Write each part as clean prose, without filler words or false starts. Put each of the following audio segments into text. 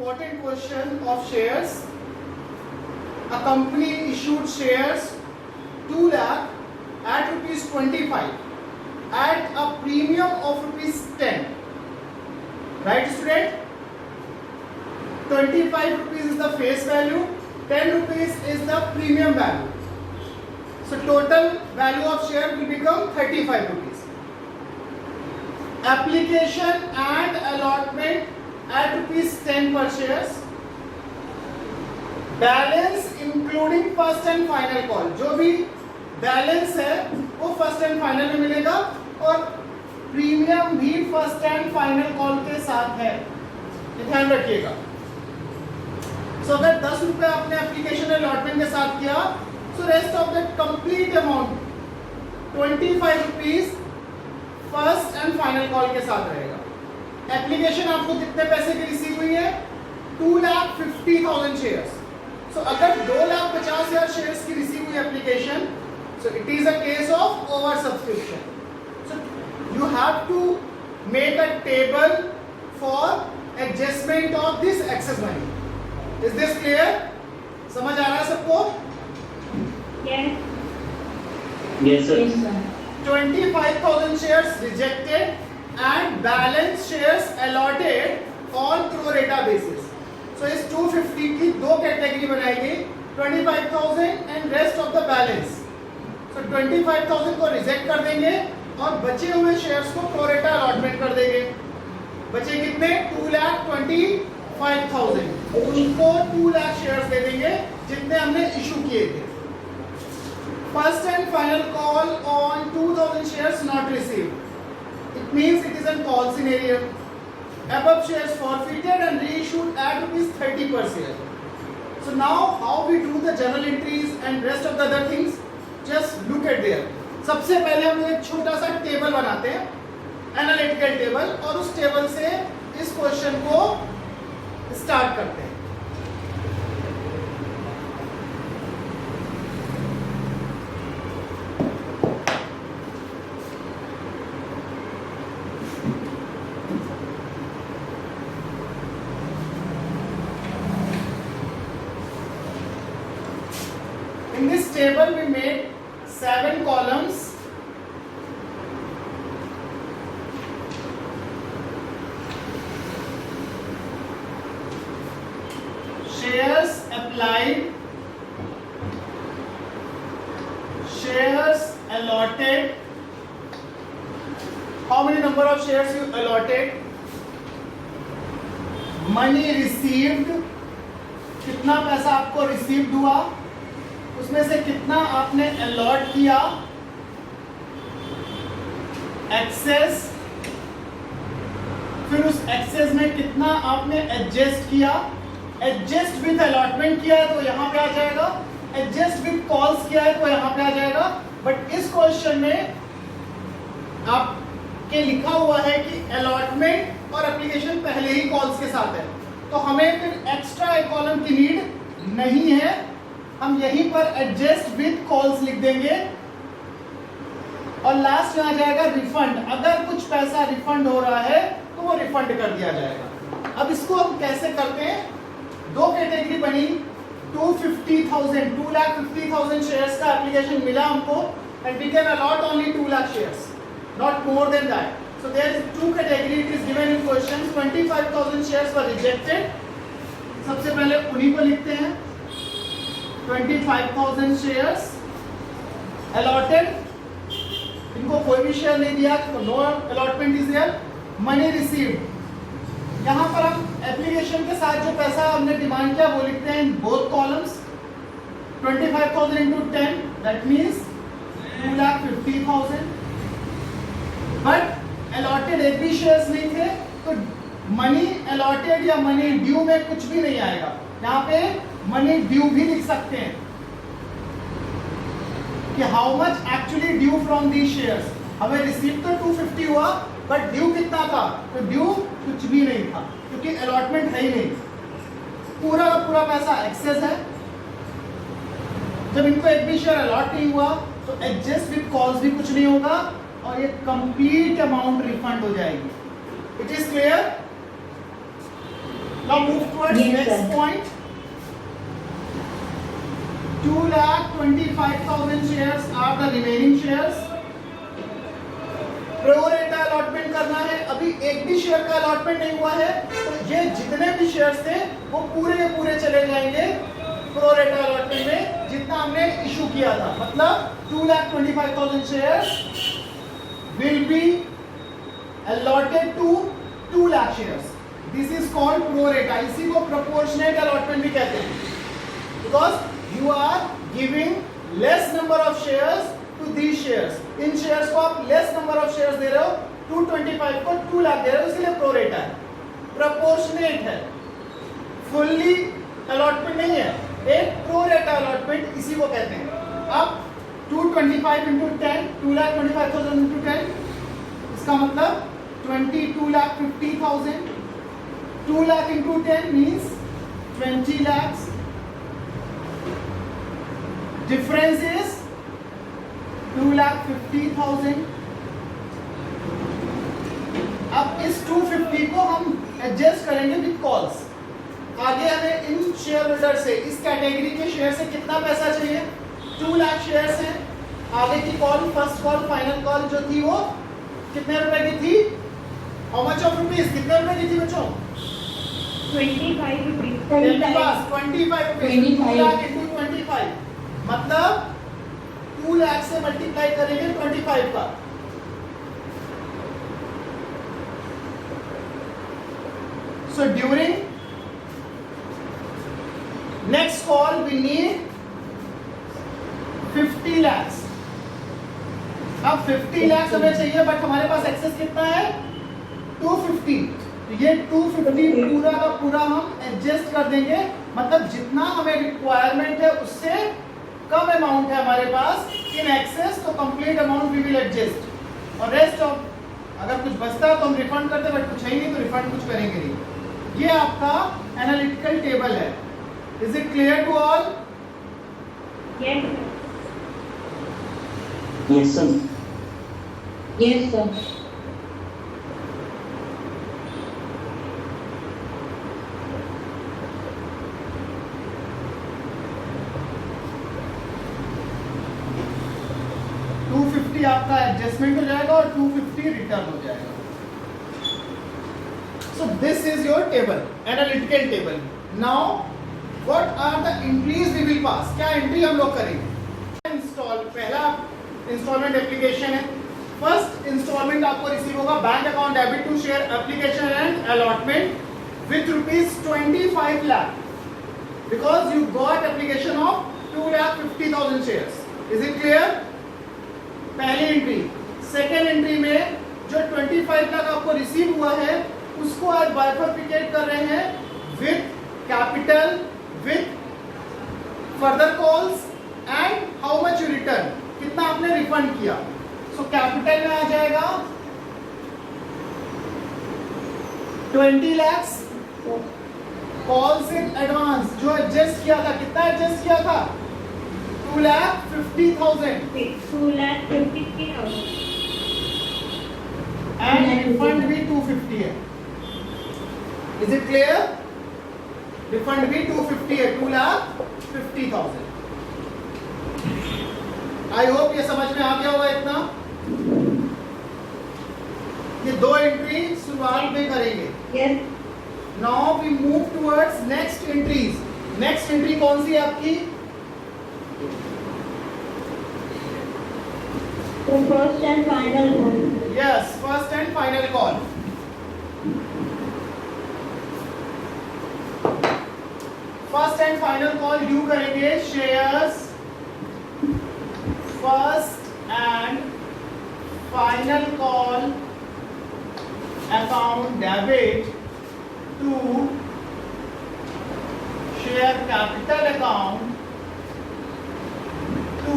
important question of shares. A company issued shares 2 lakh at rupees 25 at a premium of rupees 10. Right, student? 25 rupees is the face value, 10 rupees is the premium value. So total value of share will become 35 rupees. Application and allotment at rupees 10 per shares. Balance including first and final call. जो भी balance है वो first and final में मिलेगा और premium भी first and final call के साथ है, ये ध्यान रखिएगा. सो अगर 10 रुपए आपने एप्लीकेशन अलॉटमेंट के साथ किया, so rest of the complete amount 25 rupees first and final call के साथ रहेगा. एप्लीकेशन आपको कितने पैसे की रिसीव हुई है? 2,50,000 शेयर्स. सो अगर 2,50,000 शेयर्स की रिसीव हुई application, so it is a case of over subscription. So you have to make a table for adjustment of this excess money. Is this clear? समझ आ रहा है सबको? Yes, sir. 25,000 shares rejected and balance shares allotted on pro rata basis. So इस 250 की दो category बनाई गई, 25,000 and rest of the balance. So 25,000 को रिजेक्ट कर देंगे और बचे हुए शेयर्स को pro rata allotment कर देंगे. बचे कितने? 2,25,000. उनको 2 लाख शेयर्स दे देंगे जितने हमने इशू किए थे. First and final call on 2,000 shares not received. It means it is a call scenario. Above shares forfeited and reissued at rupees 30 per share. So now how we do the journal entries and rest of the other things? Just look at there. सबसे पहले हम एक छोटा सा table बनाते हैं, analytical table, और उस टेबल से इस क्वेश्चन को स्टार्ट करते हैं. In this table we made 7 columns. Shares applied, shares allotted. How many number of shares you allotted? Money received, कितना पैसा आपको रिसीव्ड हुआ, उसमें से कितना आपने अलॉट किया. एक्सेस, फिर उस एक्सेस में कितना आपने एडजस्ट किया. एडजस्ट विथ अलॉटमेंट किया है तो यहां पे आ जाएगा, एडजस्ट विथ कॉल्स किया है तो यहां पे आ जाएगा. बट इस क्वेश्चन में आपके लिखा हुआ है कि अलॉटमेंट और एप्लीकेशन पहले ही कॉल्स के साथ है, तो हमें फिर एक्स्ट्रा एक कॉलम की नीड नहीं है. हम यहीं पर एडजस्ट विथ कॉल्स लिख देंगे और लास्ट में आ जाएगा रिफंड. अगर कुछ पैसा रिफंड हो रहा है तो वो रिफंड कर दिया जाएगा. अब इसको हम कैसे करते हैं? दो कैटेगरी बनी. 2,50,000 शेयर्स का एप्लीकेशन मिला हमको and we can allot only 2 lakh shares, not more than that. So there is 2 category. It is given in question. 25,000 shares were rejected. सबसे पहले उन्हीं को लिखते हैं. 25,000 शेयर्स अलॉटेड, इनको कोई भी शेयर नहीं दिया, no allotment is there. Money received, यहाँ पर हम एप्लीकेशन के साथ जो पैसा हमने डिमांड किया वो लिखते हैं in both columns. 25,000 into 10 that means 2,50,000. But allotted एक भी शेयर्स नहीं थे तो मनी अलॉटेड या मनी ड्यू में कुछ भी नहीं आएगा. यहाँ पे मनी ड्यू भी लिख सकते हैं कि how much actually due from the shares. हमें रिसीव तो 250 हुआ बट ड्यू कितना था? तो ड्यू कुछ भी नहीं था क्योंकि अलॉटमेंट है ही नहीं. पूरा का पूरा पैसा एक्सेस है. जब इनको एक भी शेयर अलॉट नहीं हुआ तो एडजस्ट विद कॉल्स भी कुछ नहीं होगा और ये कंप्लीट अमाउंट रिफंड हो जाएगी. It is clear? Now move towards Yes, next sir. point. 2,25,000 shares are the remaining shares. Pro rata allotment करना है. अभी एक भी शेयर का अलॉटमेंट नहीं हुआ है, तो ये जितने भी शेयर्स थे वो पूरे के पूरे चले जाएंगे प्रोरेटा अलॉटमेंट में, जितना हमने इशू किया था. मतलब 2,25,000 shares will be allotted to 2 lakh shares. This is called pro rata. इसी को proportionate allotment भी कहते हैं, because you are giving less number of shares to these shares. In shares को आप less number of shares दे रहे हो, 225 को 2 लाख दे रहे हो, इसलिए pro rata है. Proportionate है, fully allotment नहीं है. एक pro rata allotment इसी को कहते हैं. अब 225 into 10, 2,25,000 into 10, इसका मतलब 22,50,000. 2 lakh into 10 means 20 lakhs. Difference is 2,50,000. अब इस 250 को हम एडजस्ट करेंगे विद कॉल्स. आगे हमें इन शेयर होल्डर से, इस कैटेगरी के शेयर से कितना पैसा चाहिए? 2 लाख शेयर्स हैं. आगे की call, first call, final call जो थी वो कितने रुपए की थी? How much of rupees? कितने रुपए की थी बच्चों? 25 rupees. 25 रुपीस. 2 लाख इंटू 25 मतलब 2 लाख से मल्टीप्लाई करेंगे 25 का. So during next call we need 50 lakhs. अब 50 lakhs हमें चाहिए, बट हमारे पास एक्सेस कितना है? 250. ये 250 पूरा का पूरा हम एडजस्ट कर देंगे. मतलब जितना हमें रिक्वायरमेंट है उससे कम अमाउंट है हमारे पास इन एक्सेस, तो complete amount we will adjust. और रेस्ट ऑफ अगर कुछ बचता है तो हम रिफंड करते हैं, बट कुछ है ही नहीं तो रिफंड कुछ करेंगे नहीं. ये आपका एनालिटिकल टेबल है. Is it clear to all? Yes, Yes, sir. yes, sir. आपका एडजस्टमेंट हो जाएगा और 250 रिटर्न हो जाएगा. So this is your table, analytical table. Now what are the entries we will pass? क्या एंट्री हम लोग करेंगे? इंस्टॉल, पहला इंस्टॉलमेंट एप्लीकेशन है. फर्स्ट इंस्टॉलमेंट आपको रिसीव होगा bank account debit to share application and allotment with ₹25 lakh, because you got application of 2,50,000 shares. Is it clear? पहली entry. Second entry में जो 25 लाख आपको रिसीव हुआ है उसको आज बाइफरफिकेट कर रहे हैं with capital, with further calls and how much you return, कितना आपने रिफंड किया. सो कैपिटल में आ जाएगा 20 lakhs. कॉल्स इन एडवांस जो एडजस्ट किया था, कितना एडजस्ट किया था? 2,50,000. 2,50,000. एंड रिफंड भी 250 है. Is it clear? रिफंड भी 250 है. 2,50,000. आई होप ये समझ में आ गया होगा इतना. ये दो एंट्री शुरुआत में करेंगे. Yes. Now we move towards next entries. Next entry कौन सी है आपकी? The first and final one. Yes, first and final call. First and final call due करेंगे shares first and final call account debit to share capital account to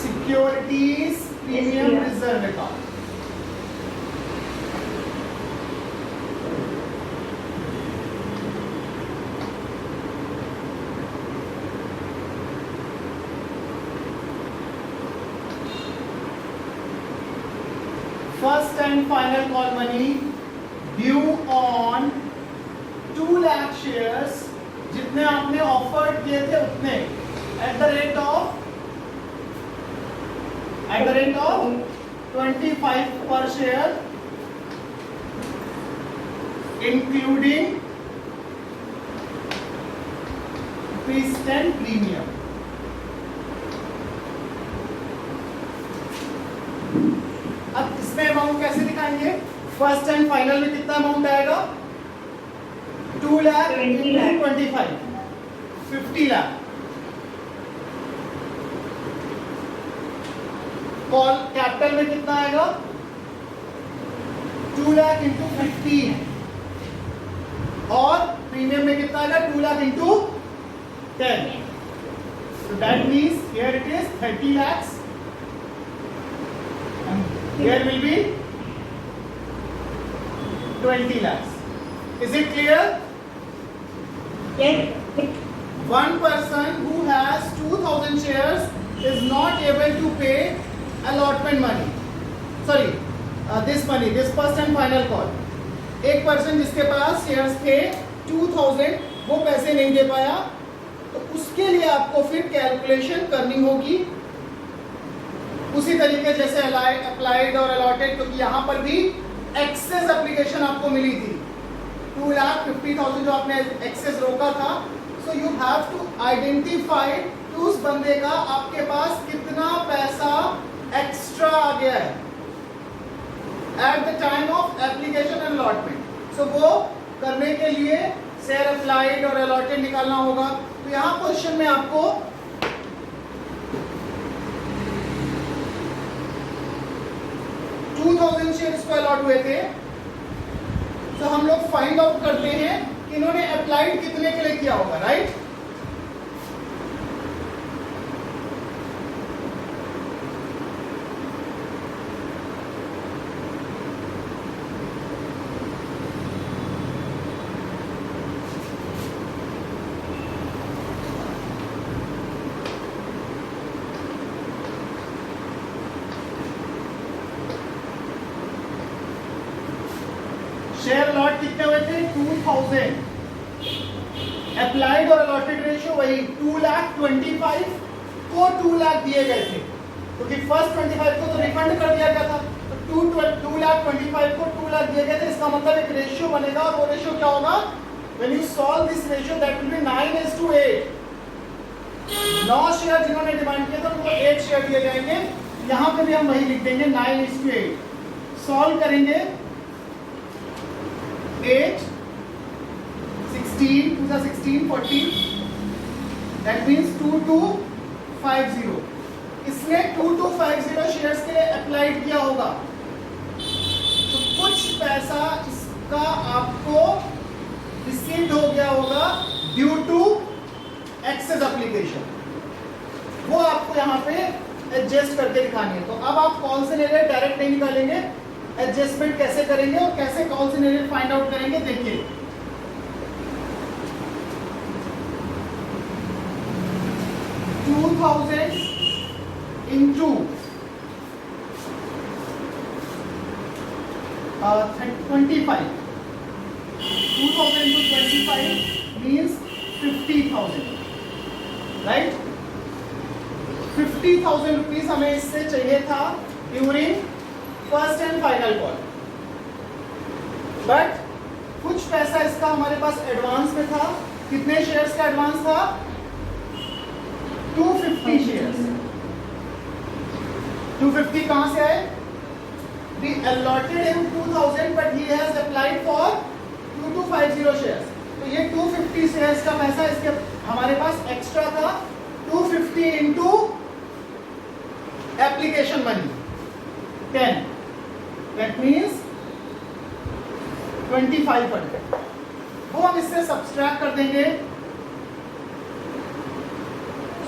securities premium SPR. Reserve account. First and final call money due on shares जितने आपने offered किए थे उतने at the rate of 25 per share including fees and premium. अब इसमें amount कैसे दिखाएंगे? First and final में कितना अमाउंट आएगा? 2 लाख 25 50 लाख. कॉल कैपिटल में कितना आएगा? 2 लाख इंटू 15 और प्रीमियम में कितना आएगा? 2 lakh into 10. So that means here it is 30 lakhs and here will be 20 lakhs. Is it clear? Yes. One person who has 2000 shares is not able to pay allotment money. Sorry, this money, this first and final call. एक person जिसके पास shares थे 2000 वो पैसे नहीं दे पाया, तो उसके लिए आपको फिर कैलकुलेशन करनी होगी उसी तरीके जैसे अप्लाइड और अलॉटेड, क्योंकि यहाँ पर भी एक्सेस एप्लीकेशन आपको मिली थी 2,50,000 जो आपने एक्सेस रोका था. So you have to identify कि उस बंदे का आपके पास कितना पैसा एक्स्ट्रा आ गया है at the time of application and allotment. So वो करने के लिए शेयर अप्लाइड और अलॉटेड निकालना होगा. तो यहाँ क्वेश्चन में आपको शेयर्स को अलॉट हुए थे, तो हम लोग फाइंड आउट करते हैं कि इन्होंने अप्लाइड कितने के लिए किया होगा, राइट? शेयर लॉट कितने हुए थे? 2000. अप्लाइड और अलॉटेड रेशियो वही 2,25,000 को 2 लाख दिए गए थे, क्योंकि फर्स्ट 25 को तो रिफंड कर दिया गया था, तो 2,25,000 को 2 लाख दिए गए थे. इसका मतलब एक रेशियो बनेगा और वो रेशियो क्या होगा? When you solve this ratio that will be 9:8. 9 share जिन्होंने डिमांड किया था उनको 8 शेयर दिए जाएंगे. यहाँ पे भी हम वही लिख देंगे 9:8. सॉल्व करेंगे 8, 16, 2 16, 40. That means 2250. इसने 2250 शेयर्स के लिए अप्लाइड किया होगा, तो कुछ पैसा इसका आपको रिसीव्ड हो गया होगा ड्यू टू एक्सेस एप्लीकेशन. वो आपको यहाँ पे एडजस्ट करके दिखानी है. तो अब आप कॉल से ले रहे डायरेक्ट नहीं निकालेंगे, एडजस्टमेंट कैसे करेंगे और कैसे कॉल सिनेरियो फाइंड आउट करेंगे देखिए. $2,000 into 25. 2,000 into 25 means 50,000, right? 50,000 rupees हमें इससे चाहिए था during first and final call, but कुछ पैसा इसका हमारे पास एडवांस में था. कितने शेयर्स का एडवांस था? 250 शेयर्स. 250 कहां से आए? We allotted him 2,000 but he has applied for 2250 shares. तो ये 250 शेयर्स का पैसा इसके हमारे पास एक्स्ट्रा था. 250 into application money 10. That means 2500. वो हम इससे सब्सट्रैक्ट कर देंगे.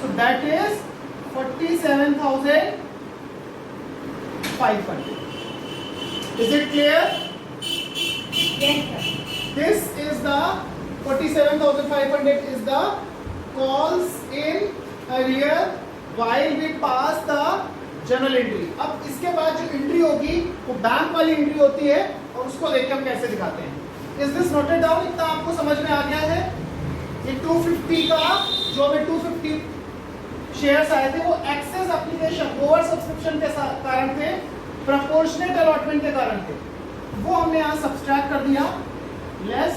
So that is 47,500. Is it clear? Yes, sir. This is the 47,500 is the calls in arrear while we pass the journal entry. अब इसके बाद जो एंट्री होगी वो बैंक वाली एंट्री होती है और उसको देखकर हम कैसे दिखाते हैं. Is this noted down? इतना आपको समझ में आ गया है? ये 250 का जो भी 250 शेयर्स आए थे वो एक्सेस एप्लीकेशन ओवर सब्सक्रिप्शन के कारण थे, प्रोपोर्शनेट अलॉटमेंट के कारण थे, वो हमने यहां सब्सट्रैक्ट कर दिया less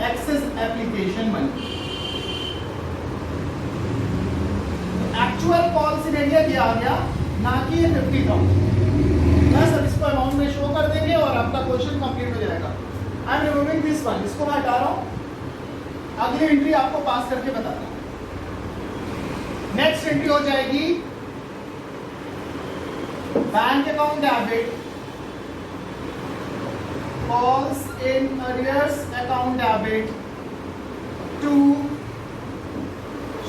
excess application money. Actual call scenario ये आ गया, ना कि ये 50,000। बस अब इसको अमाउंट में शो कर देंगे और आपका क्वेश्चन कंप्लीट हो जाएगा। I am removing this one, इसको मैं हटा रहा हूं, अगली एंट्री आपको पास करके बताता हूं। नेक्स्ट एंट्री हो जाएगी bank account debit, calls in arrears account debit to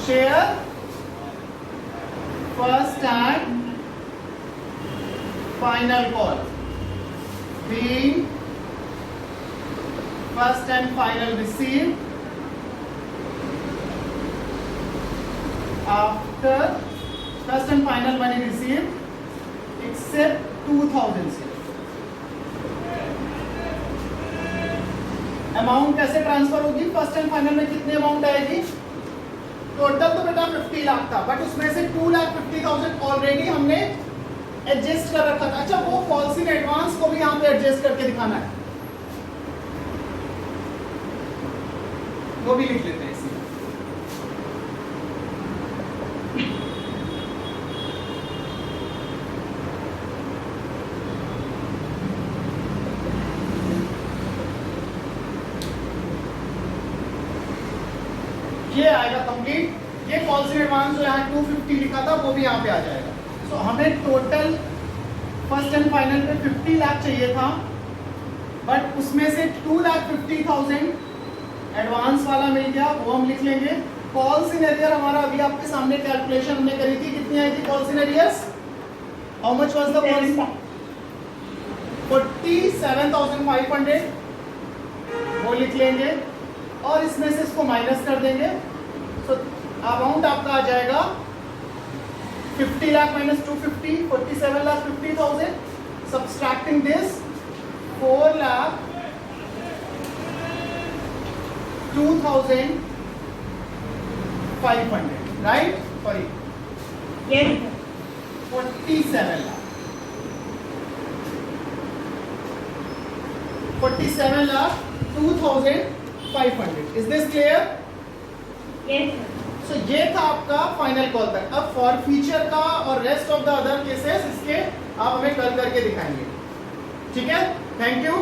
share first and final call, being first and final received after first and final money received except 2,000 से। अमाउंट कैसे ट्रांसफर होगी? First and final में कितनी amount आएगी? Total तो बेटा 50 लाख था, but उसमें से 2,50,000 ऑलरेडी हमने एडजस्ट कर रखा था। अच्छा, वो कॉल्स इन एडवांस को भी यहाँ पे एडजस्ट करके दिखाना है, वो भी लिख लेते हैं इसी। ये आएगा कंप्लीट। ये कॉल्स इन एडवांस जो यहाँ 250 लिखा था वो भी यहाँ पे आ जाएगा। तो हमें टोटल फर्स्ट एंड फाइनल पे 50 लाख चाहिए था, बट उसमें से 2,50,000 एडवांस वाला मिल गया, वो हम लिख लेंगे। कॉल्स इन एरियर हमारा अभी आपके सामने कैलकुलेशन हमने करी थी, कितनी आई थी calls in arrears? How much was the calls? 47,500, वो लिख लेंगे और इसमें से इसको माइनस कर देंगे। तो अमाउंट आपका आ जाएगा 50 lakh minus 250, 47,50,000. Subtracting this, 4,02,500, right? Sorry. Yes, sir. 47 lakh. 47,02,500. Is this clear? Yes, sir. So ये था आपका फाइनल कॉल तक। अब फॉर फ्यूचर का और rest of the other cases इसके आप हमें कल करके दिखाएंगे, ठीक है? Thank you.